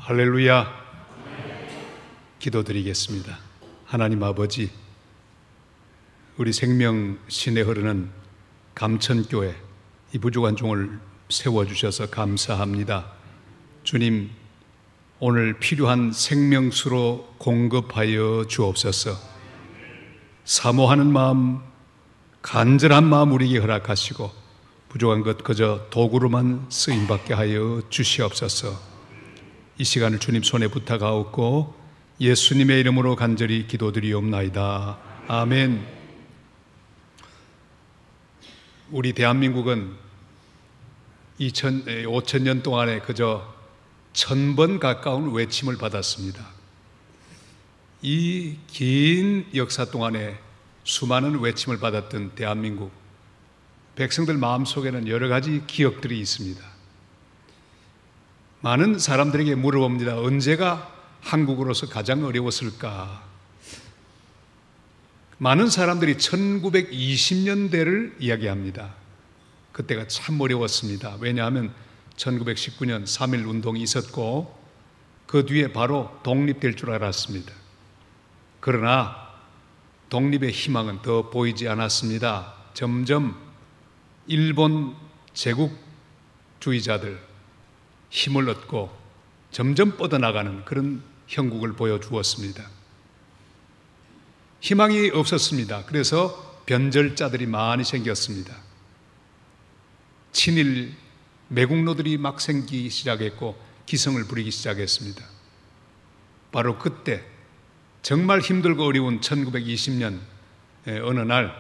할렐루야. 기도드리겠습니다. 하나님 아버지, 우리 생명 시내 흐르는 감천교회 이 부족한 종을 세워주셔서 감사합니다. 주님, 오늘 필요한 생명수로 공급하여 주옵소서. 사모하는 마음, 간절한 마음 우리에게 허락하시고 부족한 것 그저 도구로만 쓰임받게 하여 주시옵소서. 이 시간을 주님 손에 부탁하옵고 예수님의 이름으로 간절히 기도드리옵나이다. 아멘. 우리 대한민국은 5,000년 동안에 그저 1,000번 가까운 외침을 받았습니다. 이 긴 역사 동안에 수많은 외침을 받았던 대한민국 백성들 마음속에는 여러 가지 기억들이 있습니다. 많은 사람들에게 물어봅니다. 언제가 한국으로서 가장 어려웠을까? 많은 사람들이 1920년대를 이야기합니다. 그때가 참 어려웠습니다. 왜냐하면 1919년 3.1 운동이 있었고 그 뒤에 바로 독립될 줄 알았습니다. 그러나 독립의 희망은 더 보이지 않았습니다. 점점 일본 제국주의자들 힘을 얻고 점점 뻗어나가는 그런 형국을 보여주었습니다. 희망이 없었습니다. 그래서 변절자들이 많이 생겼습니다. 친일 매국노들이 막 생기기 시작했고 기성을 부리기 시작했습니다. 바로 그때 정말 힘들고 어려운 1920년 어느 날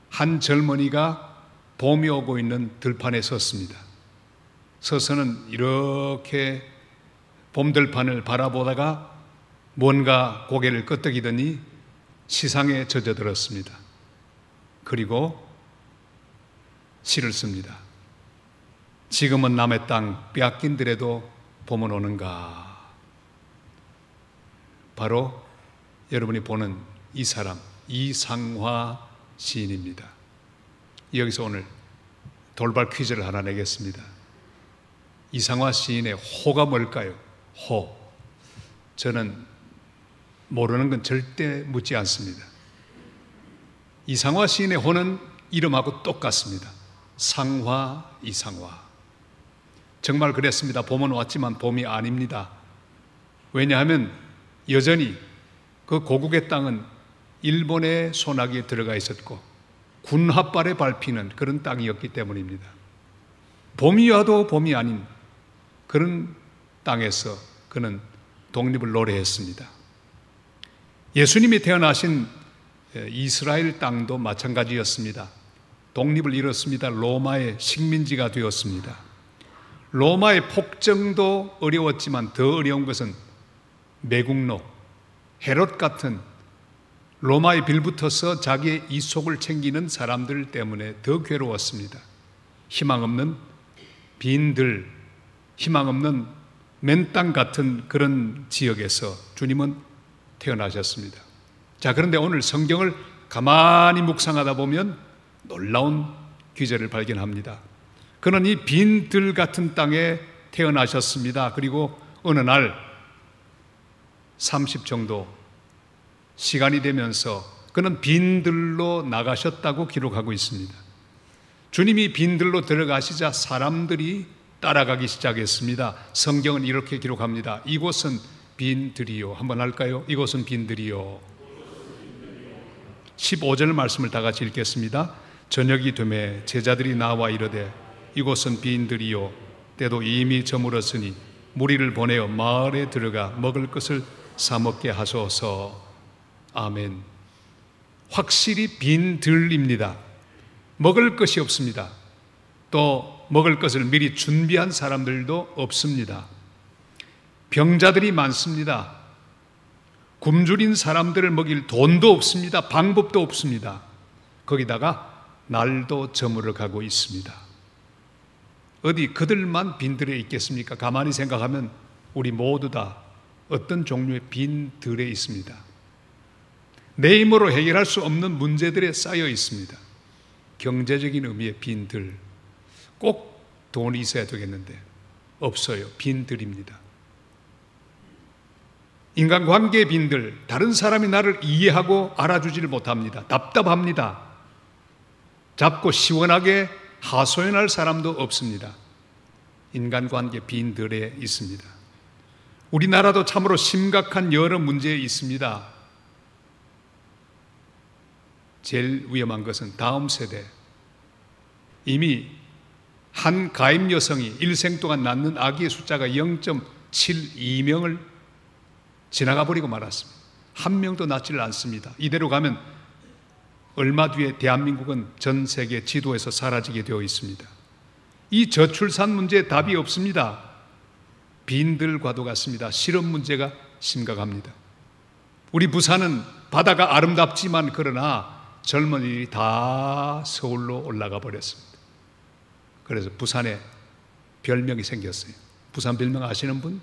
한 젊은이가 봄이 오고 있는 들판에 섰습니다. 서서는 이렇게 봄들판을 바라보다가 뭔가 고개를 끄덕이더니 시상에 젖어들었습니다. 그리고 시를 씁니다. 지금은 남의 땅 빼앗긴들에도 봄은 오는가. 바로 여러분이 보는 이 사람 이상화 시인입니다. 여기서 오늘 돌발 퀴즈를 하나 내겠습니다. 이상화 시인의 호가 뭘까요? 호. 저는 모르는 건 절대 묻지 않습니다. 이상화 시인의 호는 이름하고 똑같습니다. 상화, 이상화. 정말 그랬습니다. 봄은 왔지만 봄이 아닙니다. 왜냐하면 여전히 그 고국의 땅은 일본의 손아귀에 들어가 있었고 군합발에 밟히는 그런 땅이었기 때문입니다. 봄이 와도 봄이 아닌 그런 땅에서 그는 독립을 노래했습니다. 예수님이 태어나신 이스라엘 땅도 마찬가지였습니다. 독립을 이뤘습니다. 로마의 식민지가 되었습니다. 로마의 폭정도 어려웠지만 더 어려운 것은 매국노, 헤롯 같은 로마에 빌붙어서 자기의 이속을 챙기는 사람들 때문에 더 괴로웠습니다. 희망 없는 빈들, 희망 없는 맨땅 같은 그런 지역에서 주님은 태어나셨습니다. 자, 그런데 오늘 성경을 가만히 묵상하다 보면 놀라운 기제를 발견합니다. 그는 이 빈들 같은 땅에 태어나셨습니다. 그리고 어느 날 30 정도 시간이 되면서 그는 빈들로 나가셨다고 기록하고 있습니다. 주님이 빈들로 들어가시자 사람들이 따라가기 시작했습니다. 성경은 이렇게 기록합니다. 이곳은 빈들이요. 한번 할까요? 이곳은 빈들이요. 15절 말씀을 다 같이 읽겠습니다. 저녁이 되매 제자들이 나와 이르되 이곳은 빈들이요. 때도 이미 저물었으니 무리를 보내어 마을에 들어가 먹을 것을 사 먹게 하소서. 아멘. 확실히 빈들입니다. 먹을 것이 없습니다. 또 먹을 것을 미리 준비한 사람들도 없습니다. 병자들이 많습니다. 굶주린 사람들을 먹일 돈도 없습니다. 방법도 없습니다. 거기다가 날도 저물어 가고 있습니다. 어디 그들만 빈들에 있겠습니까? 가만히 생각하면 우리 모두 다 어떤 종류의 빈들에 있습니다. 내 힘으로 해결할 수 없는 문제들에 쌓여 있습니다. 경제적인 의미의 빈들. 꼭 돈이 있어야 되겠는데 없어요. 빈들입니다. 인간관계의 빈들, 다른 사람이 나를 이해하고 알아주지를 못합니다. 답답합니다. 잡고 시원하게 하소연할 사람도 없습니다. 인간관계 빈들에 있습니다. 우리나라도 참으로 심각한 여러 문제에 있습니다. 제일 위험한 것은 다음 세대. 이미 한 가임 여성이 일생 동안 낳는 아기의 숫자가 0.72명을 지나가 버리고 말았습니다. 한 명도 낳지를 않습니다. 이대로 가면 얼마 뒤에 대한민국은 전 세계 지도에서 사라지게 되어 있습니다. 이 저출산 문제에 답이 없습니다. 빈들과도 같습니다. 실업 문제가 심각합니다. 우리 부산은 바다가 아름답지만 그러나 젊은이들이 다 서울로 올라가 버렸습니다. 그래서 부산에 별명이 생겼어요. 부산 별명 아시는 분?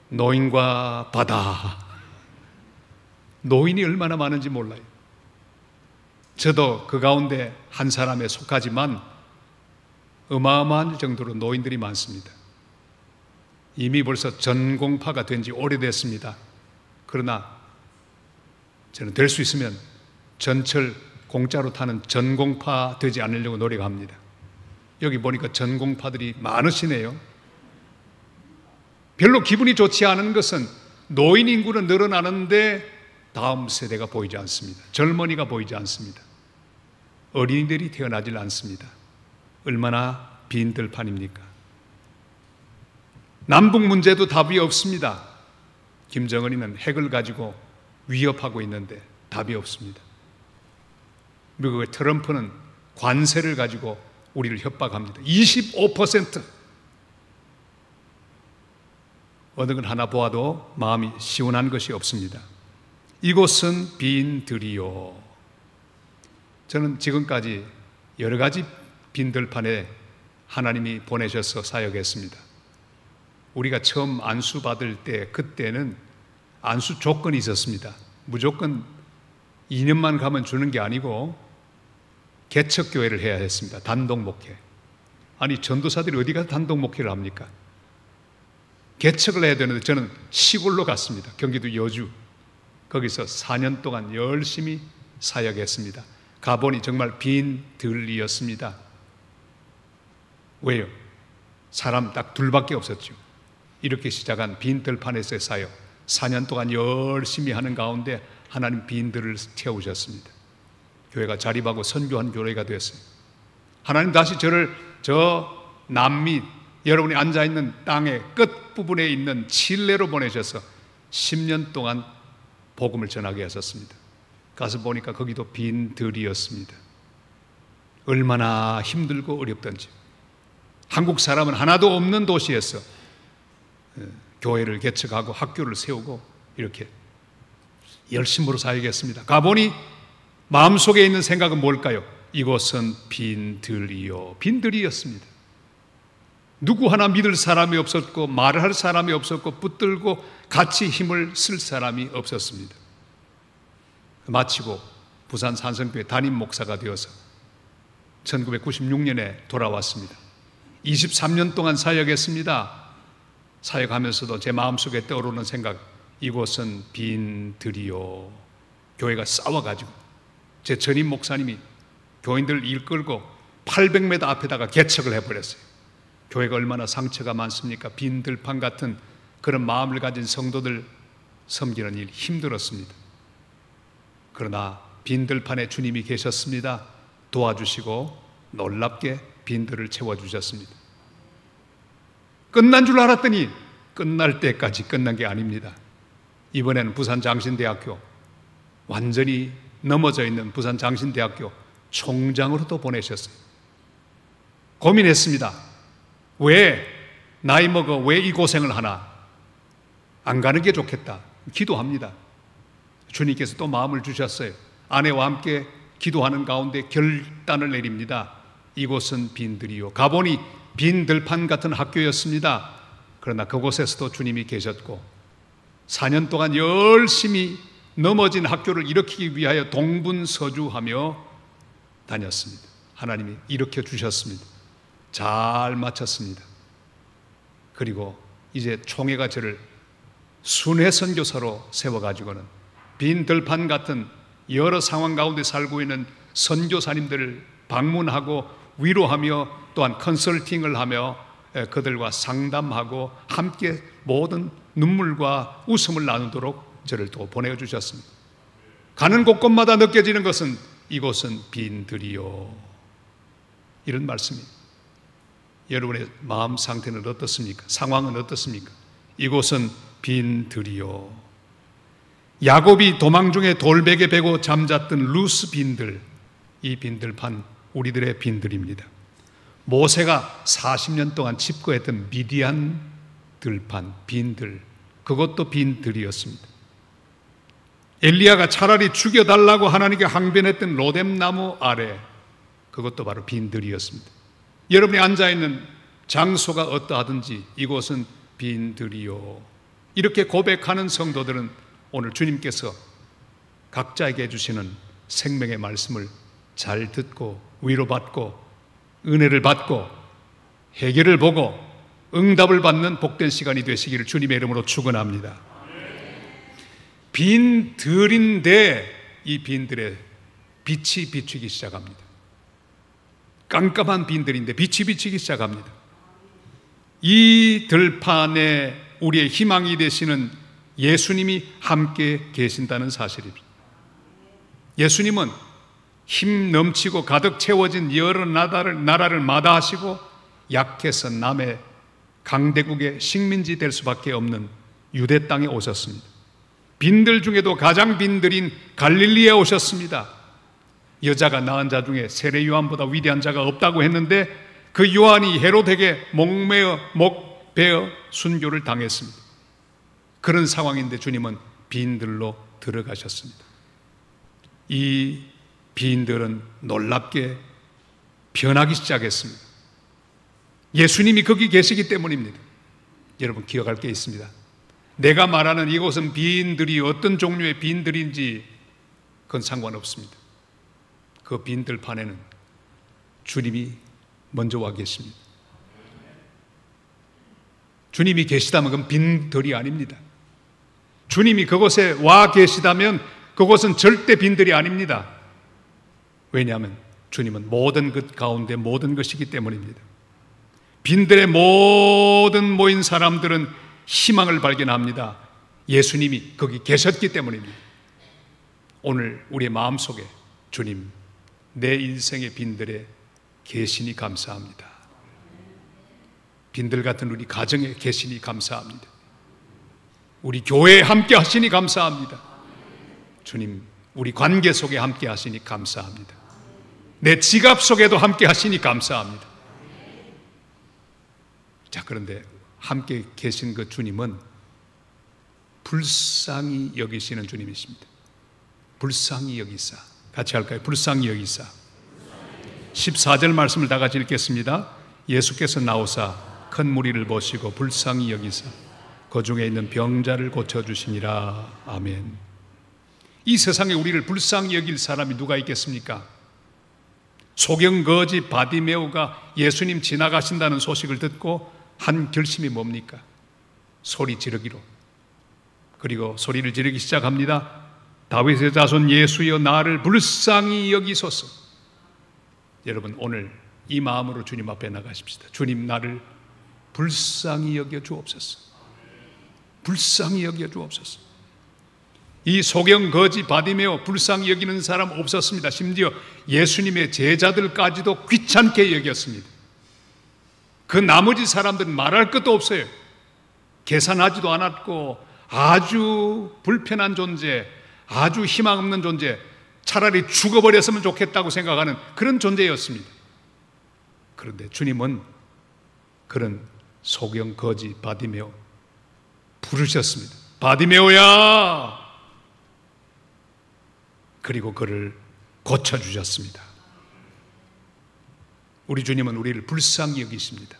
노인과 바다. 노인이 얼마나 많은지 몰라요. 저도 그 가운데 한 사람에 속하지만 어마어마한 정도로 노인들이 많습니다. 이미 벌써 전공파가 된 지 오래됐습니다. 그러나 저는 될 수 있으면 전철 공짜로 타는 전공파 되지 않으려고 노력합니다. 여기 보니까 전공파들이 많으시네요. 별로 기분이 좋지 않은 것은 노인 인구는 늘어나는데 다음 세대가 보이지 않습니다. 젊은이가 보이지 않습니다. 어린이들이 태어나질 않습니다. 얼마나 빈들판입니까? 남북 문제도 답이 없습니다. 김정은이는 핵을 가지고 위협하고 있는데 답이 없습니다. 미국의 트럼프는 관세를 가지고 우리를 협박합니다. 25%. 어느 걸 하나 보아도 마음이 시원한 것이 없습니다. 이곳은 빈들이요. 저는 지금까지 여러 가지 빈들판에 하나님이 보내셔서 사역했습니다. 우리가 처음 안수 받을 때 그때는 안수 조건이 있었습니다. 무조건 2년만 가면 주는 게 아니고 개척교회를 해야 했습니다. 단독 목회. 아니 전도사들이 어디 가서 단독 목회를 합니까? 개척을 해야 되는데 저는 시골로 갔습니다. 경기도 여주. 거기서 4년 동안 열심히 사역했습니다. 가보니 정말 빈들이었습니다. 왜요? 사람 딱 둘밖에 없었죠. 이렇게 시작한 빈들판에서의 사역, 4년 동안 열심히 하는 가운데 하나님 빈들을 채우셨습니다. 교회가 자립하고 선교한 교회가 되었어요. 하나님 다시 저를 저 남미, 여러분이 앉아있는 땅의 끝부분에 있는 칠레로 보내셔서 10년 동안 복음을 전하게 하셨습니다. 가서 보니까 거기도 빈들이었습니다. 얼마나 힘들고 어렵던지. 한국 사람은 하나도 없는 도시에서 교회를 개척하고 학교를 세우고 이렇게 열심으로 사역했습니다. 가보니 마음속에 있는 생각은 뭘까요? 이곳은 빈들이요. 빈들이었습니다. 누구 하나 믿을 사람이 없었고 말을 할 사람이 없었고 붙들고 같이 힘을 쓸 사람이 없었습니다. 마치고 부산 산성교회 담임 목사가 되어서 1996년에 돌아왔습니다. 23년 동안 사역했습니다. 사역하면서도 제 마음속에 떠오르는 생각, 이곳은 빈들이요. 교회가 싸워가지고 제 전임 목사님이 교인들 일 끌고 800m 앞에다가 개척을 해버렸어요. 교회가 얼마나 상처가 많습니까? 빈들판 같은 그런 마음을 가진 성도들 섬기는 일 힘들었습니다. 그러나 빈들판에 주님이 계셨습니다. 도와주시고 놀랍게 빈들을 채워주셨습니다. 끝난 줄 알았더니 끝날 때까지 끝난 게 아닙니다. 이번에는 부산장신대학교, 완전히 넘어져 있는 부산장신대학교 총장으로 또 보내셨어요. 고민했습니다. 왜 나이 먹어 왜 이 고생을 하나? 안 가는 게 좋겠다. 기도합니다. 주님께서 또 마음을 주셨어요. 아내와 함께 기도하는 가운데 결단을 내립니다. 이곳은 빈들이요. 가보니 빈들판 같은 학교였습니다. 그러나 그곳에서도 주님이 계셨고 4년 동안 열심히 넘어진 학교를 일으키기 위하여 동분서주하며 다녔습니다. 하나님이 일으켜 주셨습니다. 잘 마쳤습니다. 그리고 이제 총회가 저를 순회 선교사로 세워가지고는 빈 들판 같은 여러 상황 가운데 살고 있는 선교사님들을 방문하고 위로하며 또한 컨설팅을 하며 그들과 상담하고 함께 모든 눈물과 웃음을 나누도록 저를 또 보내주셨습니다. 가는 곳곳마다 느껴지는 것은 이곳은 빈들이요, 이런 말씀입니다. 여러분의 마음 상태는 어떻습니까? 상황은 어떻습니까? 이곳은 빈들이요. 야곱이 도망 중에 돌베개 베고 잠잤던 루스 빈들, 이 빈들판 우리들의 빈들입니다. 모세가 40년 동안 집거했던 미디안 들판, 빈들, 그것도 빈들이었습니다. 엘리야가 차라리 죽여달라고 하나님께 항변했던 로뎀나무 아래, 그것도 바로 빈들이었습니다. 여러분이 앉아있는 장소가 어떠하든지 이곳은 빈들이요, 이렇게 고백하는 성도들은 오늘 주님께서 각자에게 해주시는 생명의 말씀을 잘 듣고 위로받고 은혜를 받고 해결을 보고 응답을 받는 복된 시간이 되시기를 주님의 이름으로 축원합니다. 빈들인데 이 빈들에 빛이 비추기 시작합니다. 깜깜한 빈들인데 빛이 비추기 시작합니다. 이 들판에 우리의 희망이 되시는 예수님이 함께 계신다는 사실입니다. 예수님은 힘 넘치고 가득 채워진 여러 나라를 마다하시고 약해서 남의 강대국의 식민지 될 수밖에 없는 유대 땅에 오셨습니다. 빈들 중에도 가장 빈들인 갈릴리에 오셨습니다. 여자가 낳은 자 중에 세례 요한보다 위대한 자가 없다고 했는데 그 요한이 헤롯에게 목베어 순교를 당했습니다. 그런 상황인데 주님은 빈들로 들어가셨습니다. 이 빈들은 놀랍게 변하기 시작했습니다. 예수님이 거기 계시기 때문입니다. 여러분 기억할 게 있습니다. 내가 말하는 이곳은 빈들이 어떤 종류의 빈들인지 그건 상관없습니다. 그 빈들판에는 주님이 먼저 와 계십니다. 주님이 계시다면 그건 빈들이 아닙니다. 주님이 그곳에 와 계시다면 그곳은 절대 빈들이 아닙니다. 왜냐하면 주님은 모든 것 가운데 모든 것이기 때문입니다. 빈들의 모든 모인 사람들은 희망을 발견합니다. 예수님이 거기 계셨기 때문입니다. 오늘 우리의 마음속에 주님, 내 인생의 빈들에 계시니 감사합니다. 빈들 같은 우리 가정에 계시니 감사합니다. 우리 교회에 함께 하시니 감사합니다. 주님, 우리 관계 속에 함께 하시니 감사합니다. 내 지갑 속에도 함께 하시니 감사합니다. 자, 그런데 함께 계신 그 주님은 불쌍히 여기시는 주님이십니다. 불쌍히 여기사. 같이 할까요? 불쌍히 여기사. 14절 말씀을 다 같이 읽겠습니다. 예수께서 나오사 큰 무리를 보시고 불쌍히 여기사 그 중에 있는 병자를 고쳐주시니라. 아멘. 이 세상에 우리를 불쌍히 여길 사람이 누가 있겠습니까? 소경거지 바디메오가 예수님 지나가신다는 소식을 듣고 한 결심이 뭡니까? 소리 지르기로. 그리고 소리를 지르기 시작합니다. 다윗의 자손 예수여 나를 불쌍히 여기소서. 여러분 오늘 이 마음으로 주님 앞에 나가십시다. 주님 나를 불쌍히 여겨 주옵소서. 불쌍히 여겨 주옵소서. 이 소경거지 바디메오 불쌍히 여기는 사람 없었습니다. 심지어 예수님의 제자들까지도 귀찮게 여겼습니다. 그 나머지 사람들은 말할 것도 없어요. 계산하지도 않았고 아주 불편한 존재, 아주 희망 없는 존재, 차라리 죽어버렸으면 좋겠다고 생각하는 그런 존재였습니다. 그런데 주님은 그런 소경거지 바디메오 부르셨습니다. 바디메오야! 그리고 그를 고쳐주셨습니다. 우리 주님은 우리를 불쌍히 여기십니다.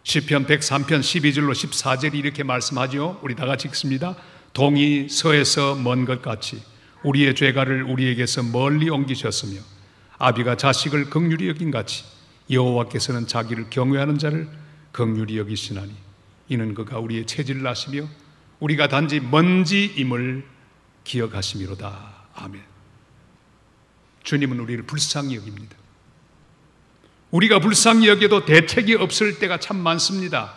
시편 103편 12절로 14절이 이렇게 말씀하죠. 우리 다 같이 읽습니다. 동이 서에서 먼 것 같이 우리의 죄가를 우리에게서 멀리 옮기셨으며 아비가 자식을 긍휼히 여긴 같이 여호와께서는 자기를 경외하는 자를 긍휼히 여기시나니 이는 그가 우리의 체질을 아시며 우리가 단지 먼지임을 기억하심이로다. 아멘. 주님은 우리를 불쌍히 여깁니다. 우리가 불쌍히 여겨도 대책이 없을 때가 참 많습니다.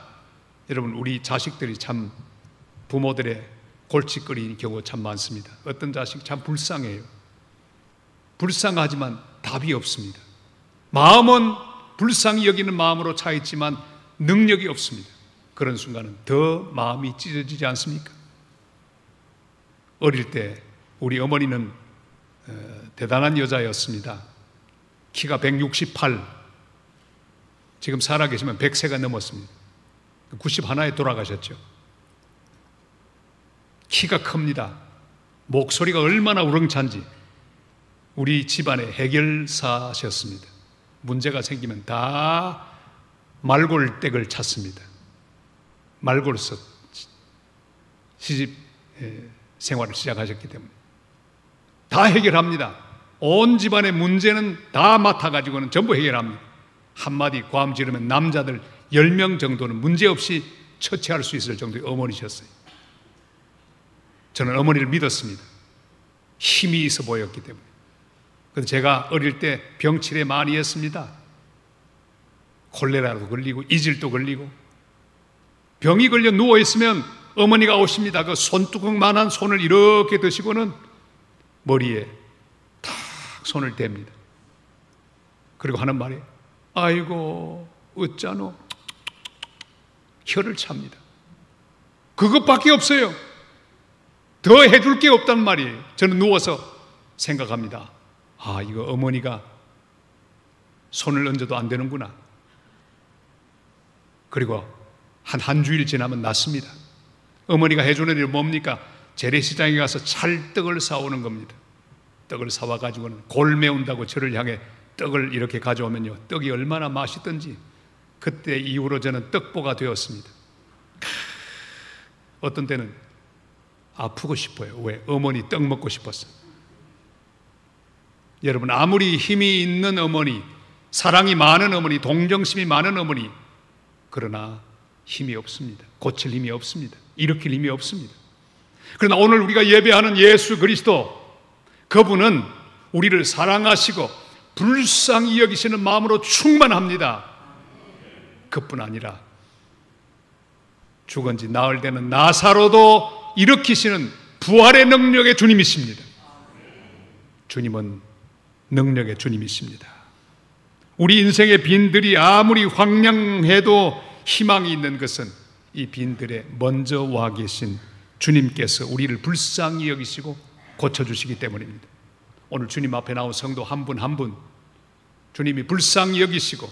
여러분, 우리 자식들이 참 부모들의 골칫거리인 경우 참 많습니다. 어떤 자식 참 불쌍해요. 불쌍하지만 답이 없습니다. 마음은 불쌍히 여기는 마음으로 차 있지만 능력이 없습니다. 그런 순간은 더 마음이 찢어지지 않습니까? 어릴 때 우리 어머니는 대단한 여자였습니다. 키가 168, 지금 살아계시면 100세가 넘었습니다. 91에 돌아가셨죠. 키가 큽니다. 목소리가 얼마나 우렁찬지. 우리 집안의 해결사셨습니다. 문제가 생기면 다 말골댁을 찾습니다. 말골서 시집 생활을 시작하셨기 때문에 다 해결합니다. 온 집안의 문제는 다 맡아가지고는 전부 해결합니다. 한마디 과음 지르면 남자들 10명 정도는 문제없이 처치할 수 있을 정도의 어머니셨어요. 저는 어머니를 믿었습니다. 힘이 있어 보였기 때문에. 그래서 제가 어릴 때 병치레 많이 했습니다. 콜레라도 걸리고 이질도 걸리고. 병이 걸려 누워있으면 어머니가 오십니다. 그 손뚜껑만한 손을 이렇게 드시고는 머리에 탁 손을 댑니다. 그리고 하는 말이 아이고 어쩌노, 혀를 찹니다. 그것밖에 없어요. 더 해줄 게 없단 말이에요. 저는 누워서 생각합니다. 아, 이거 어머니가 손을 얹어도 안 되는구나. 그리고 한 주일 지나면 낫습니다. 어머니가 해주는 일은 뭡니까? 재래시장에 가서 찰떡을 사오는 겁니다. 떡을 사와가지고는 골 메운다고 저를 향해 떡을 이렇게 가져오면요, 떡이 얼마나 맛있던지 그때 이후로 저는 떡보가 되었습니다. 어떤 때는 아프고 싶어요. 왜? 어머니 떡 먹고 싶었어요. 여러분, 아무리 힘이 있는 어머니, 사랑이 많은 어머니, 동정심이 많은 어머니, 그러나 힘이 없습니다. 고칠 힘이 없습니다. 일으킬 힘이 없습니다. 그러나 오늘 우리가 예배하는 예수 그리스도, 그분은 우리를 사랑하시고 불쌍히 여기시는 마음으로 충만합니다. 그뿐 아니라 죽은 지 나흘 되는 나사로도 일으키시는 부활의 능력의 주님이십니다. 주님은 능력의 주님이십니다. 우리 인생의 빈들이 아무리 황량해도 희망이 있는 것은 이 빈들에 먼저 와 계신 주님께서 우리를 불쌍히 여기시고 고쳐주시기 때문입니다. 오늘 주님 앞에 나온 성도 한 분 한 분 주님이 불쌍히 여기시고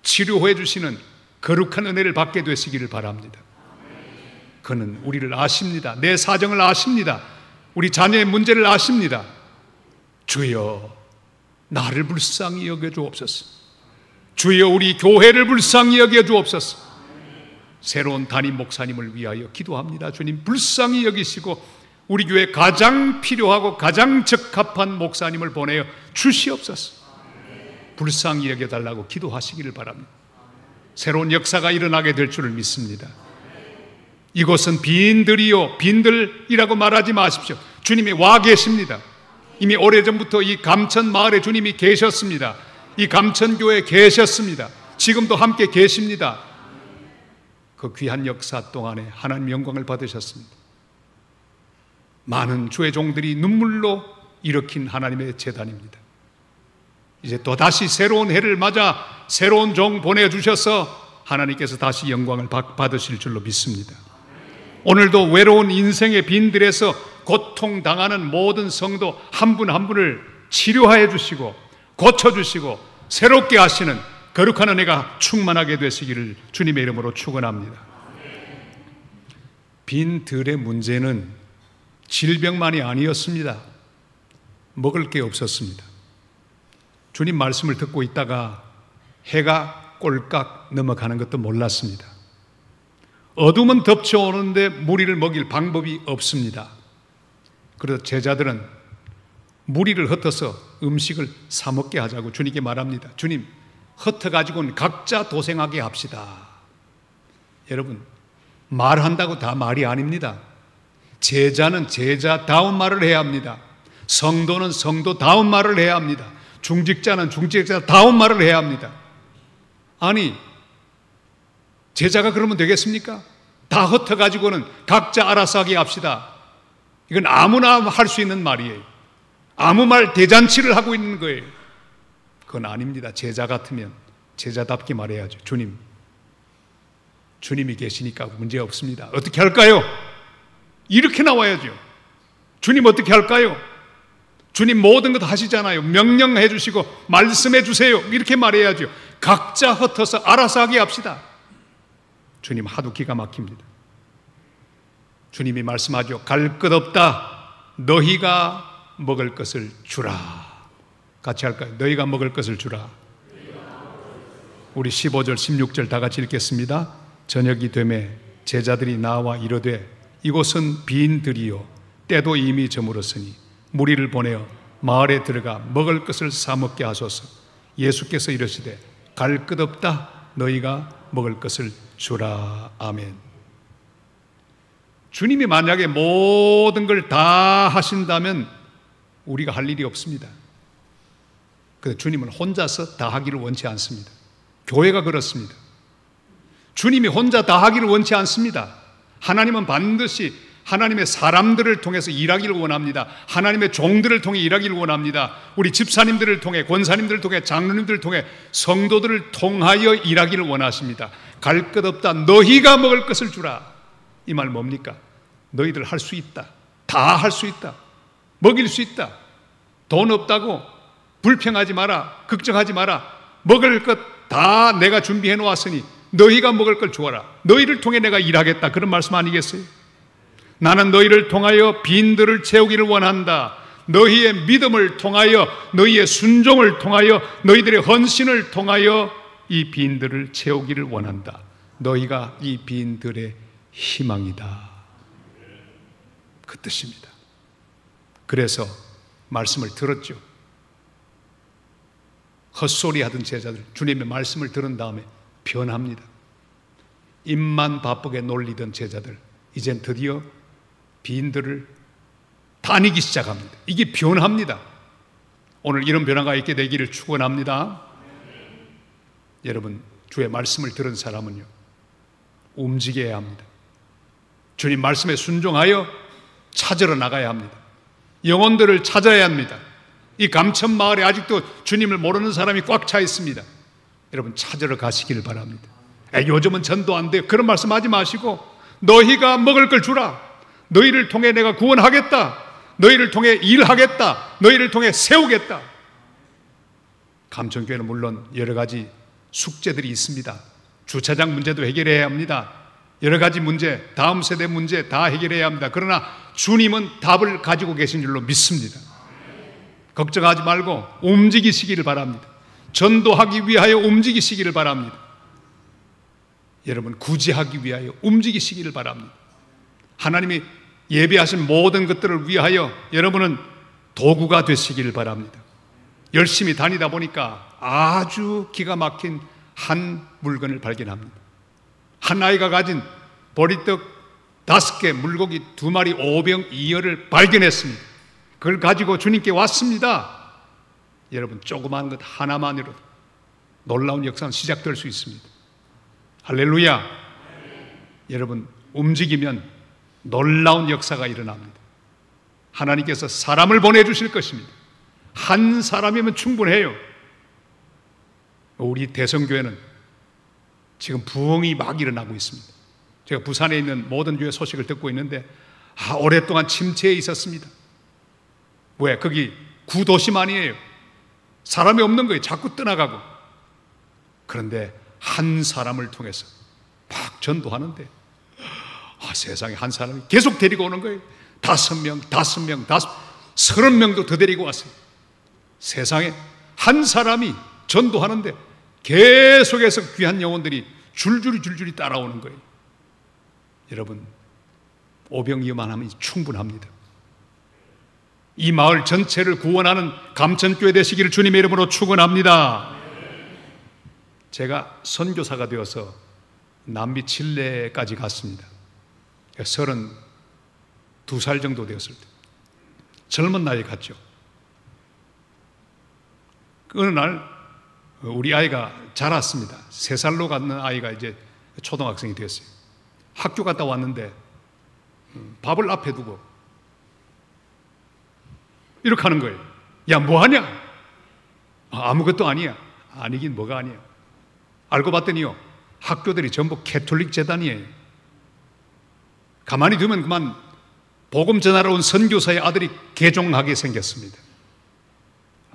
치료해 주시는 거룩한 은혜를 받게 되시기를 바랍니다. 그는 우리를 아십니다. 내 사정을 아십니다. 우리 자녀의 문제를 아십니다. 주여 나를 불쌍히 여겨주옵소서. 주여 우리 교회를 불쌍히 여겨주옵소서. 새로운 담임 목사님을 위하여 기도합니다. 주님 불쌍히 여기시고 우리 교회에 가장 필요하고 가장 적합한 목사님을 보내어 주시옵소서. 불쌍히 여겨달라고 기도하시기를 바랍니다. 새로운 역사가 일어나게 될 줄을 믿습니다. 이곳은 빈들이요, 빈들이라고 말하지 마십시오. 주님이 와 계십니다. 이미 오래전부터 이 감천 마을에 주님이 계셨습니다. 이 감천교회에 계셨습니다. 지금도 함께 계십니다. 그 귀한 역사 동안에 하나님 영광을 받으셨습니다. 많은 주의 종들이 눈물로 일으킨 하나님의 재단입니다. 이제 또다시 새로운 해를 맞아 새로운 종 보내주셔서 하나님께서 다시 영광을 받으실 줄로 믿습니다. 오늘도 외로운 인생의 빈들에서 고통당하는 모든 성도 한 분 한 분을 치료하여 주시고 고쳐주시고 새롭게 하시는 거룩한 은혜가 충만하게 되시기를 주님의 이름으로 축원합니다. 빈들의 문제는 질병만이 아니었습니다. 먹을 게 없었습니다. 주님 말씀을 듣고 있다가 해가 꼴깍 넘어가는 것도 몰랐습니다. 어둠은 덮쳐오는데 무리를 먹일 방법이 없습니다. 그래서 제자들은 무리를 흩어서 음식을 사 먹게 하자고 주님께 말합니다. 주님, 흩어가지고는 각자 도생하게 합시다. 여러분, 말한다고 다 말이 아닙니다. 제자는 제자다운 말을 해야 합니다. 성도는 성도다운 말을 해야 합니다. 중직자는 중직자다운 말을 해야 합니다. 아니, 제자가 그러면 되겠습니까? 다 흩어가지고는 각자 알아서 하게 합시다. 이건 아무나 할 수 있는 말이에요. 아무 말 대잔치를 하고 있는 거예요. 그건 아닙니다. 제자 같으면 제자답게 말해야죠. 주님이 계시니까 문제 없습니다. 어떻게 할까요? 이렇게 나와야죠. 주님 어떻게 할까요? 주님 모든 것 하시잖아요. 명령해 주시고 말씀해 주세요. 이렇게 말해야죠. 각자 흩어서 알아서 하게 합시다. 주님 하도 기가 막힙니다. 주님이 말씀하죠. 갈 것 없다. 너희가 먹을 것을 주라. 같이 할까요? 너희가 먹을 것을 주라. 우리 15절 16절 다 같이 읽겠습니다. 저녁이 되매 제자들이 나와 이르되 이곳은 빈 들이요 때도 이미 저물었으니 무리를 보내어 마을에 들어가 먹을 것을 사 먹게 하소서. 예수께서 이르시되 갈 것 없다. 너희가 먹을 것을 주라. 아멘. 주님이 만약에 모든 걸 다 하신다면 우리가 할 일이 없습니다. 그런데 주님은 혼자서 다 하기를 원치 않습니다. 교회가 그렇습니다. 주님이 혼자 다 하기를 원치 않습니다. 하나님은 반드시 하나님의 사람들을 통해서 일하기를 원합니다. 하나님의 종들을 통해 일하기를 원합니다. 우리 집사님들을 통해, 권사님들을 통해, 장로님들을 통해, 성도들을 통하여 일하기를 원하십니다. 갈 것 없다. 너희가 먹을 것을 주라. 이 말 뭡니까? 너희들 할 수 있다. 다 할 수 있다. 먹일 수 있다. 돈 없다고 불평하지 마라. 걱정하지 마라. 먹을 것 다 내가 준비해 놓았으니 너희가 먹을 걸 주어라. 너희를 통해 내가 일하겠다. 그런 말씀 아니겠어요? 나는 너희를 통하여 빈들을 채우기를 원한다. 너희의 믿음을 통하여, 너희의 순종을 통하여, 너희들의 헌신을 통하여 이 빈들을 채우기를 원한다. 너희가 이 빈들의 희망이다. 그 뜻입니다. 그래서 말씀을 들었죠. 헛소리 하던 제자들, 주님의 말씀을 들은 다음에 변합니다. 입만 바쁘게 놀리던 제자들, 이젠 드디어 빈들을 다니기 시작합니다. 이게 변합니다. 오늘 이런 변화가 있게 되기를 축원합니다. 여러분, 주의 말씀을 들은 사람은요, 움직여야 합니다. 주님 말씀에 순종하여 찾으러 나가야 합니다. 영혼들을 찾아야 합니다. 이 감천 마을에 아직도 주님을 모르는 사람이 꽉 차 있습니다. 여러분, 찾으러 가시길 바랍니다. 요즘은 전도 안 돼요. 그런 말씀 하지 마시고 너희가 먹을 걸 주라. 너희를 통해 내가 구원하겠다. 너희를 통해 일하겠다. 너희를 통해 세우겠다. 감천교회는 물론 여러 가지 숙제들이 있습니다. 주차장 문제도 해결해야 합니다. 여러 가지 문제, 다음 세대 문제 다 해결해야 합니다. 그러나 주님은 답을 가지고 계신 줄로 믿습니다. 걱정하지 말고 움직이시기를 바랍니다. 전도하기 위하여 움직이시기를 바랍니다. 여러분, 구제하기 위하여 움직이시기를 바랍니다. 하나님이 예비하신 모든 것들을 위하여 여러분은 도구가 되시기를 바랍니다. 열심히 다니다 보니까 아주 기가 막힌 한 물건을 발견합니다. 한 아이가 가진 보리떡 5개, 물고기 2마리, 오병 2어를 발견했습니다. 그걸 가지고 주님께 왔습니다. 여러분, 조그마한 것 하나만으로도 놀라운 역사는 시작될 수 있습니다. 할렐루야. 여러분, 움직이면 놀라운 역사가 일어납니다. 하나님께서 사람을 보내주실 것입니다. 한 사람이면 충분해요. 우리 대성교회는 지금 부흥이 막 일어나고 있습니다. 제가 부산에 있는 모든 교회 소식을 듣고 있는데 오랫동안 침체에 있었습니다. 왜? 거기 구도시만이에요. 사람이 없는 거예요. 자꾸 떠나가고. 그런데 한 사람을 통해서 막 전도하는데 세상에 한 사람이 계속 데리고 오는 거예요. 5명, 30명도 더 데리고 왔어요. 세상에 한 사람이 전도하는데 계속해서 귀한 영혼들이 줄줄이 따라오는 거예요. 여러분, 오병이어만 하면 충분합니다. 이 마을 전체를 구원하는 감천교회 되시기를 주님의 이름으로 축원합니다. 제가 선교사가 되어서 남미 칠레까지 갔습니다. 32 2살 정도 되었을 때 젊은 나이 같죠. 어느 날 우리 아이가 자랐습니다. 3살로 갔는 아이가 이제 초등학생이 되었어요. 학교 갔다 왔는데 밥을 앞에 두고 이렇게 하는 거예요. 야, 뭐 하냐? 아무것도 아니야. 아니긴 뭐가 아니야. 알고 봤더니요, 학교들이 전부 캐톨릭 재단이에요. 가만히 두면 그만 복음 전하러 온 선교사의 아들이 개종하게 생겼습니다.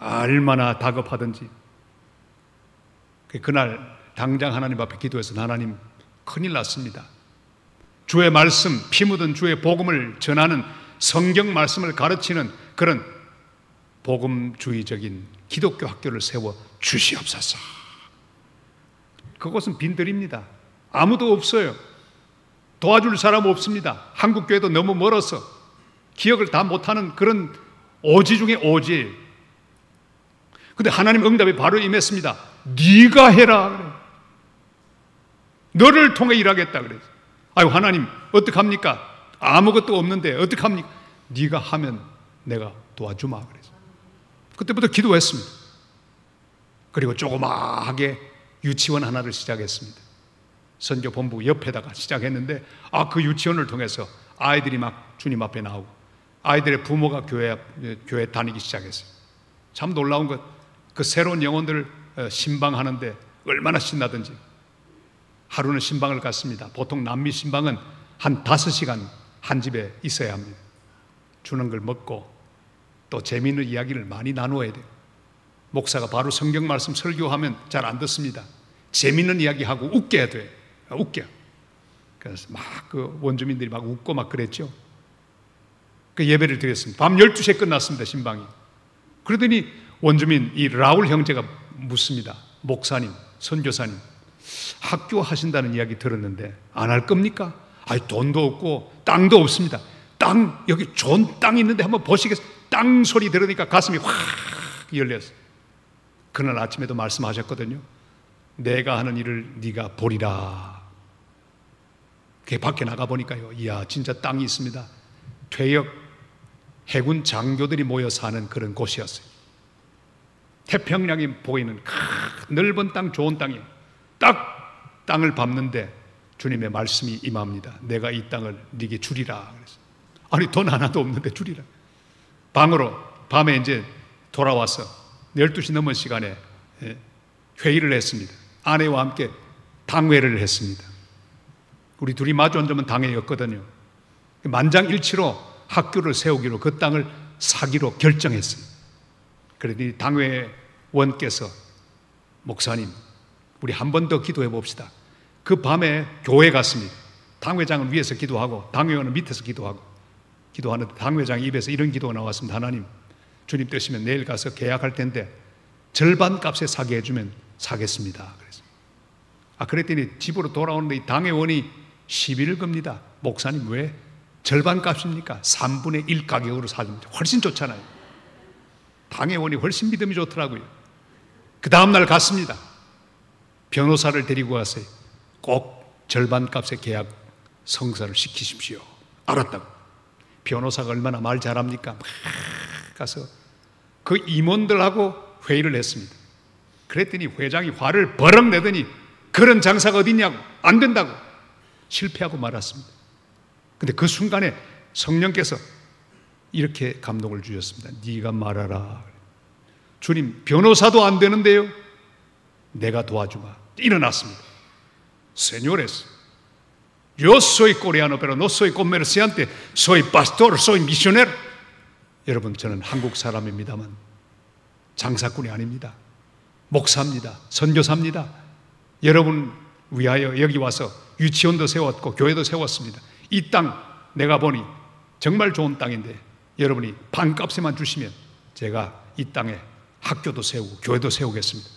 얼마나 다급하든지. 그날 당장 하나님 앞에 기도해서 하나님, 큰일 났습니다. 주의 말씀, 피 묻은 주의 복음을 전하는 성경 말씀을 가르치는 그런 복음주의적인 기독교 학교를 세워 주시옵소서. 그곳은 빈들입니다. 아무도 없어요. 도와줄 사람 없습니다. 한국 교회도 너무 멀어서 기억을 다 못하는 그런 오지 중에 오지예요. 근데 하나님 응답이 바로 임했습니다. 네가 해라 그래. 너를 통해 일하겠다 그래. 아유, 하나님 어떡합니까? 아무것도 없는데 어떡합니까? 네가 하면 내가 도와주마 그래서 그때부터 기도했습니다. 그리고 조그마하게 유치원 하나를 시작했습니다. 선교본부 옆에다가 시작했는데 그 유치원을 통해서 아이들이 막 주님 앞에 나오고 아이들의 부모가 교회 다니기 시작했어요. 참 놀라운 것, 그 새로운 영혼들을 신방하는데 얼마나 신나든지 하루는 신방을 갔습니다. 보통 남미 신방은 한 5시간 한 집에 있어야 합니다. 주는 걸 먹고 또 재미있는 이야기를 많이 나누어야 돼요. 목사가 바로 성경 말씀 설교하면 잘 안 듣습니다. 재미있는 이야기하고 웃겨야 돼요. 웃겨. 그래서 막 그 원주민들이 막 웃고 막 그랬죠. 그 예배를 드렸습니다. 밤 12시에 끝났습니다. 신방이. 그러더니 원주민 이 라울 형제가 묻습니다. 목사님, 선교사님, 학교 하신다는 이야기 들었는데 안 할 겁니까? 아니, 돈도 없고 땅도 없습니다. 땅, 여기 좋은 땅이 있는데 한번 보시겠어요? 땅 소리 들으니까 가슴이 확 열렸어요. 그날 아침에도 말씀하셨거든요. 내가 하는 일을 네가 보리라. 그게 밖에 나가보니까요, 이야, 진짜 땅이 있습니다. 퇴역 해군 장교들이 모여 사는 그런 곳이었어요. 태평양이 보이는 넓은 땅, 좋은 땅이에요. 딱 땅을 밟는데 주님의 말씀이 임합니다. 내가 이 땅을 네게 주리라. 그래서 아니, 돈 하나도 없는데 주리라. 방으로 밤에 이제 돌아와서 12시 넘은 시간에 회의를 했습니다. 아내와 함께 당회를 했습니다. 우리 둘이 마주 앉으면 당회였거든요. 만장일치로 학교를 세우기로, 그 땅을 사기로 결정했어요. 그러더니 당회원께서 목사님, 우리 한 번 더 기도해 봅시다. 그 밤에 교회 갔습니다. 당회장은 위에서 기도하고 당회원은 밑에서 기도하는데 당회장 입에서 이런 기도가 나왔습니다. 하나님, 주님 뜻이면 내일 가서 계약할 텐데 절반 값에 사게 해주면 사겠습니다. 그래서 그랬더니 집으로 돌아오는데 이 당회원이 시비를 겁니다. 목사님, 왜 절반 값입니까? 3분의 1 가격으로 사주면 훨씬 좋잖아요. 당회원이 훨씬 믿음이 좋더라고요. 그 다음날 갔습니다. 변호사를 데리고 왔어요. 꼭 절반 값에 계약 성사를 시키십시오. 알았다고. 변호사가 얼마나 말 잘합니까? 막 가서 그 임원들하고 회의를 했습니다. 그랬더니 회장이 화를 버럭 내더니 그런 장사가 어딨냐고, 안 된다고 실패하고 말았습니다. 근데 그 순간에 성령께서 이렇게 감동을 주셨습니다. 네가 말하라. 주님, 변호사도 안 되는데요, 내가 도와주마. 일어났습니다. Señores, yo soy coreano, pero no soy comerciante. Soy pastor, soy misionero. 여러분, 저는 한국 사람입니다만 장사꾼이 아닙니다. 목사입니다. 선교사입니다. 여러분 위하여 여기 와서 유치원도 세웠고 교회도 세웠습니다. 이 땅 내가 보니 정말 좋은 땅인데 여러분이 반값에만 주시면 제가 이 땅에 학교도 세우고 교회도 세우겠습니다.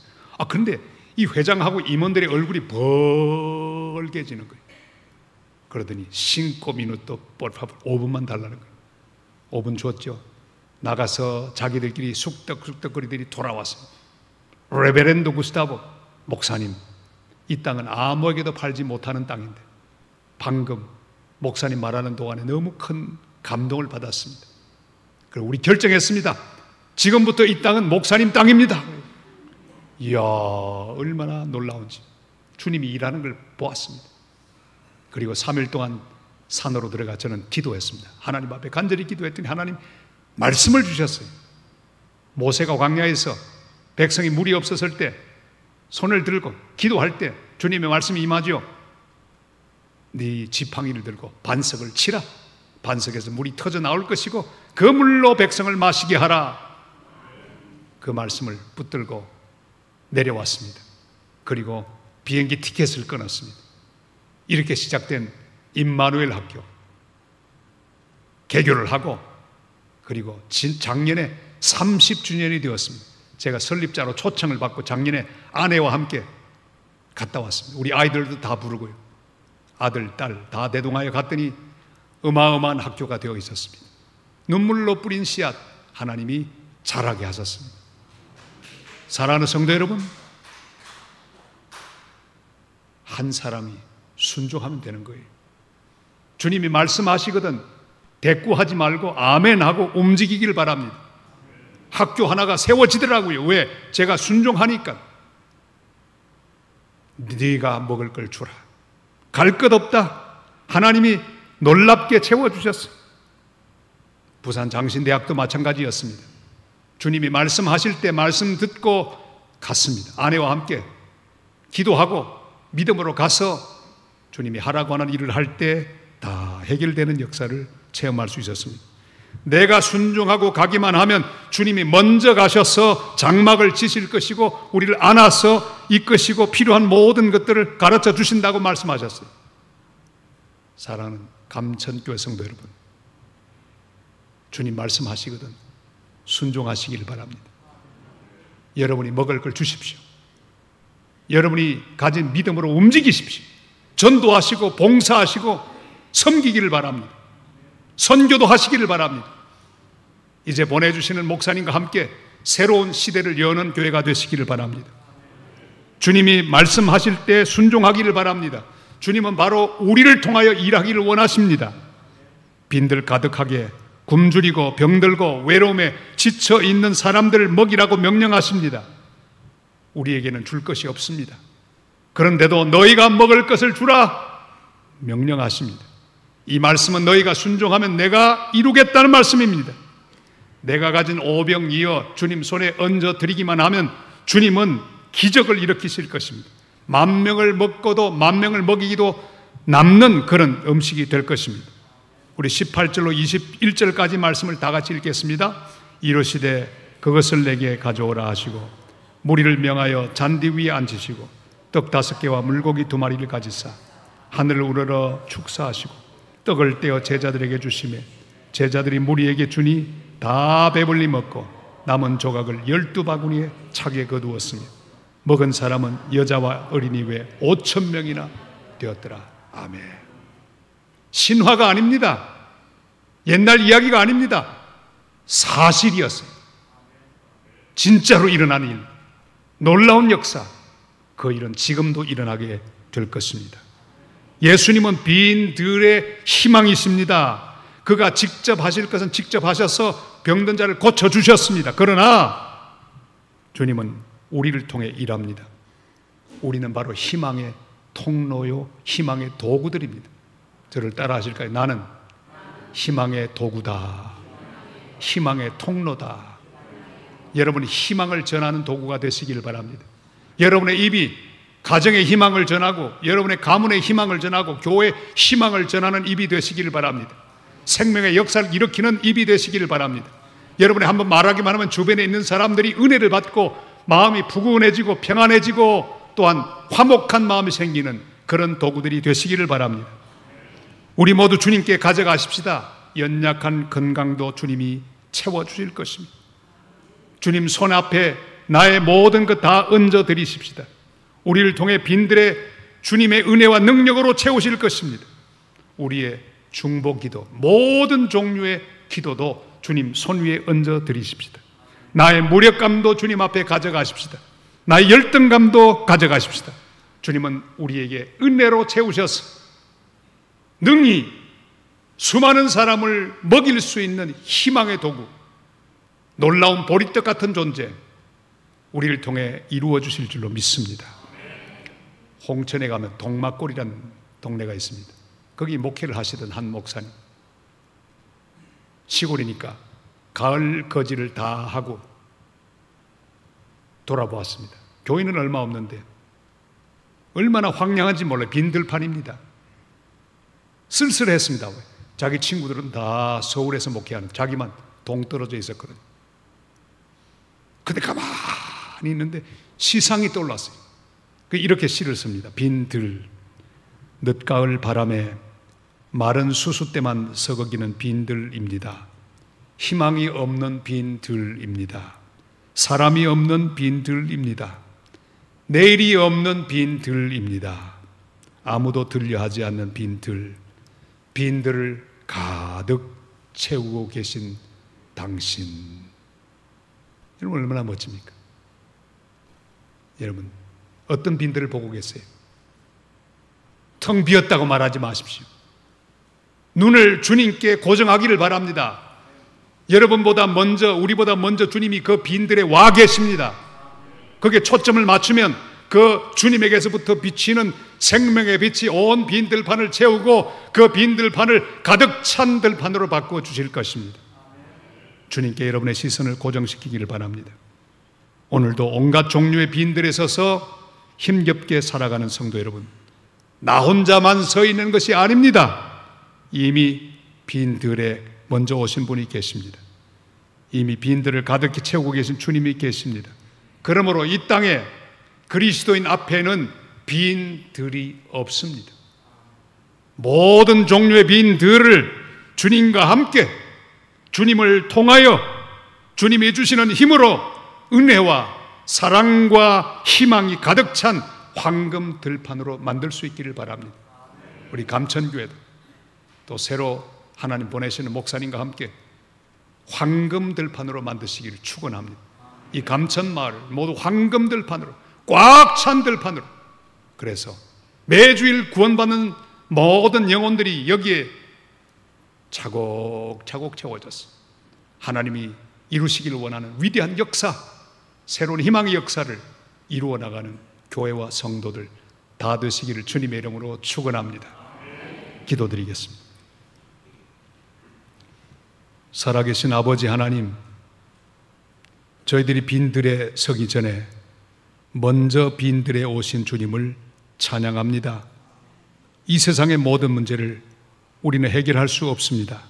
그런데 이 회장하고 임원들의 얼굴이 벌개지는 거예요. 그러더니 5 minutos, por favor, 5분만 달라는 거예요. 5분 줬죠. 나가서 자기들끼리 쑥덕쑥덕거리더니 돌아왔습니다. 레베렌도 구스타보, 목사님, 이 땅은 아무에게도 팔지 못하는 땅인데 방금 목사님 말하는 동안에 너무 큰 감동을 받았습니다. 그리고 우리 결정했습니다. 지금부터 이 땅은 목사님 땅입니다. 이야, 얼마나 놀라운지 주님이 일하는 걸 보았습니다. 그리고 3일 동안 산으로 들어가 저는 기도했습니다. 하나님 앞에 간절히 기도했더니 하나님 말씀을 주셨어요. 모세가 광야에서 백성이 물이 없었을 때 손을 들고 기도할 때 주님의 말씀이 임하죠. 네 지팡이를 들고 반석을 치라. 반석에서 물이 터져 나올 것이고 그 물로 백성을 마시게 하라. 그 말씀을 붙들고 내려왔습니다. 그리고 비행기 티켓을 끊었습니다. 이렇게 시작된 임마누엘 학교 개교를 하고 그리고 작년에 30주년이 되었습니다. 제가 설립자로 초청을 받고 작년에 아내와 함께 갔다 왔습니다. 우리 아이들도 다 부르고요. 아들, 딸 다 대동하여 갔더니 어마어마한 학교가 되어 있었습니다. 눈물로 뿌린 씨앗 하나님이 자라게 하셨습니다. 사랑하는 성도 여러분, 한 사람이 순종하면 되는 거예요. 주님이 말씀하시거든 대꾸하지 말고 아멘하고 움직이길 바랍니다. 학교 하나가 세워지더라고요. 왜? 제가 순종하니까. 네가 먹을 걸 주라. 갈 것 없다. 하나님이 놀랍게 채워주셨어요. 부산 장신대학도 마찬가지였습니다. 주님이 말씀하실 때 말씀 듣고 갔습니다. 아내와 함께 기도하고 믿음으로 가서 주님이 하라고 하는 일을 할 때 다 해결되는 역사를 체험할 수 있었습니다. 내가 순종하고 가기만 하면 주님이 먼저 가셔서 장막을 지실 것이고 우리를 안아서 이끄시고 필요한 모든 것들을 가르쳐 주신다고 말씀하셨어요. 사랑하는 감천교회 성도 여러분, 주님 말씀하시거든 순종하시길 바랍니다. 여러분이 먹을 걸 주십시오. 여러분이 가진 믿음으로 움직이십시오. 전도하시고 봉사하시고 섬기기를 바랍니다. 선교도 하시기를 바랍니다. 이제 보내주시는 목사님과 함께 새로운 시대를 여는 교회가 되시기를 바랍니다. 주님이 말씀하실 때 순종하기를 바랍니다. 주님은 바로 우리를 통하여 일하기를 원하십니다. 빈들 가득하게 굶주리고 병들고 외로움에 지쳐 있는 사람들을 먹이라고 명령하십니다. 우리에게는 줄 것이 없습니다. 그런데도 너희가 먹을 것을 주라 명령하십니다. 이 말씀은 너희가 순종하면 내가 이루겠다는 말씀입니다. 내가 가진 오병이어 주님 손에 얹어 드리기만 하면 주님은 기적을 일으키실 것입니다. 10,000명을 먹고도 10,000명을 먹이기도 남는 그런 음식이 될 것입니다. 우리 18절로 21절까지 말씀을 다 같이 읽겠습니다. 이르시되 그것을 내게 가져오라 하시고 무리를 명하여 잔디 위에 앉으시고 떡 5개와 물고기 2마리를 가지사 하늘을 우러러 축사하시고 떡을 떼어 제자들에게 주시매 제자들이 무리에게 주니 다 배불리 먹고 남은 조각을 12바구니에 차게 거두었으며 먹은 사람은 여자와 어린이 외 5,000명이나 되었더라. 아멘. 신화가 아닙니다. 옛날 이야기가 아닙니다. 사실이었어요. 진짜로 일어난 일, 놀라운 역사, 그 일은 지금도 일어나게 될 것입니다. 예수님은 빈들의 희망이십니다. 그가 직접 하실 것은 직접 하셔서 병든 자를 고쳐주셨습니다. 그러나 주님은 우리를 통해 일합니다. 우리는 바로 희망의 통로요, 희망의 도구들입니다. 저를 따라 하실까요? 나는 희망의 도구다. 희망의 통로다. 여러분이 희망을 전하는 도구가 되시기를 바랍니다. 여러분의 입이 가정의 희망을 전하고 여러분의 가문의 희망을 전하고 교회의 희망을 전하는 입이 되시기를 바랍니다. 생명의 역사를 일으키는 입이 되시기를 바랍니다. 여러분이 한번 말하기만 하면 주변에 있는 사람들이 은혜를 받고 마음이 부근해지고 평안해지고 또한 화목한 마음이 생기는 그런 도구들이 되시기를 바랍니다. 우리 모두 주님께 가져가십시다. 연약한 건강도 주님이 채워주실 것입니다. 주님 손 앞에 나의 모든 것 다 얹어 드리십시다. 우리를 통해 빈들의 주님의 은혜와 능력으로 채우실 것입니다. 우리의 중보기도, 모든 종류의 기도도 주님 손 위에 얹어 드리십시다. 나의 무력감도 주님 앞에 가져가십시다. 나의 열등감도 가져가십시다. 주님은 우리에게 은혜로 채우셔서 능히 수많은 사람을 먹일 수 있는 희망의 도구, 놀라운 보리떡 같은 존재, 우리를 통해 이루어 주실 줄로 믿습니다. 홍천에 가면 동막골이라는 동네가 있습니다. 거기 목회를 하시던 한 목사님, 시골이니까 가을 거지를 다 하고 돌아보았습니다. 교인은 얼마 없는데 얼마나 황량한지 몰라요. 빈들판입니다. 쓸쓸했습니다. 왜? 자기 친구들은 다 서울에서 목회하는, 자기만 동떨어져 있었거든요. 근데 가만히 있는데 시상이 떠올랐어요. 이렇게 시를 씁니다. 빈들, 늦가을 바람에 마른 수수때만 서거기는 빈들입니다. 희망이 없는 빈들입니다. 사람이 없는 빈들입니다. 내일이 없는 빈들입니다. 아무도 들려하지 않는 빈들, 빈들을 가득 채우고 계신 당신. 여러분 얼마나 멋집니까? 여러분 어떤 빈들을 보고 계세요? 텅 비었다고 말하지 마십시오. 눈을 주님께 고정하기를 바랍니다. 여러분보다 먼저, 우리보다 먼저 주님이 그 빈들에 와 계십니다. 거기에 초점을 맞추면 그 주님에게서부터 비치는 생명의 빛이 온 빈들판을 채우고 그 빈들판을 가득 찬 들판으로 바꾸어 주실 것입니다. 주님께 여러분의 시선을 고정시키기를 바랍니다. 오늘도 온갖 종류의 빈들에 서서 힘겹게 살아가는 성도 여러분, 나 혼자만 서 있는 것이 아닙니다. 이미 빈들에 먼저 오신 분이 계십니다. 이미 빈들을 가득히 채우고 계신 주님이 계십니다. 그러므로 이 땅에 그리스도인 앞에는 빈들이 없습니다. 모든 종류의 빈들을 주님과 함께, 주님을 통하여 주님이 주시는 힘으로 은혜와 사랑과 희망이 가득 찬 황금 들판으로 만들 수 있기를 바랍니다. 우리 감천교회도 또 새로 하나님 보내시는 목사님과 함께 황금 들판으로 만드시기를 축원합니다. 이 감천마을 모두 황금 들판으로, 꽉 찬 들판으로, 그래서 매주일 구원받는 모든 영혼들이 여기에 차곡차곡 채워졌어. 하나님이 이루시기를 원하는 위대한 역사, 새로운 희망의 역사를 이루어 나가는 교회와 성도들 다 되시기를 주님의 이름으로 축원합니다. 기도드리겠습니다. 살아계신 아버지 하나님, 저희들이 빈들에 서기 전에 먼저 빈들에 오신 주님을 찬양합니다. 이 세상의 모든 문제를 우리는 해결할 수 없습니다.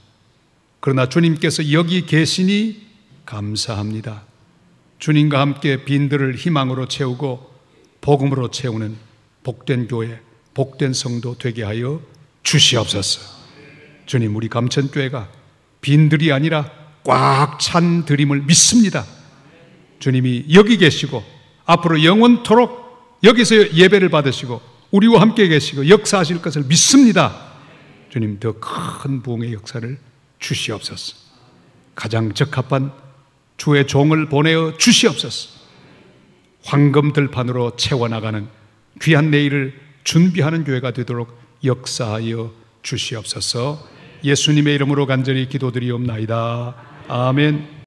그러나 주님께서 여기 계시니 감사합니다. 주님과 함께 빈들을 희망으로 채우고 복음으로 채우는 복된 교회, 복된 성도 되게 하여 주시옵소서. 주님, 우리 감천교회가 빈들이 아니라 꽉 찬 들임을 믿습니다. 주님이 여기 계시고 앞으로 영원토록 여기서 예배를 받으시고 우리와 함께 계시고 역사하실 것을 믿습니다. 주님, 더 큰 부흥의 역사를 주시옵소서. 가장 적합한 주의 종을 보내어 주시옵소서. 황금 들판으로 채워나가는 귀한 내일을 준비하는 교회가 되도록 역사하여 주시옵소서. 예수님의 이름으로 간절히 기도드리옵나이다. 아멘.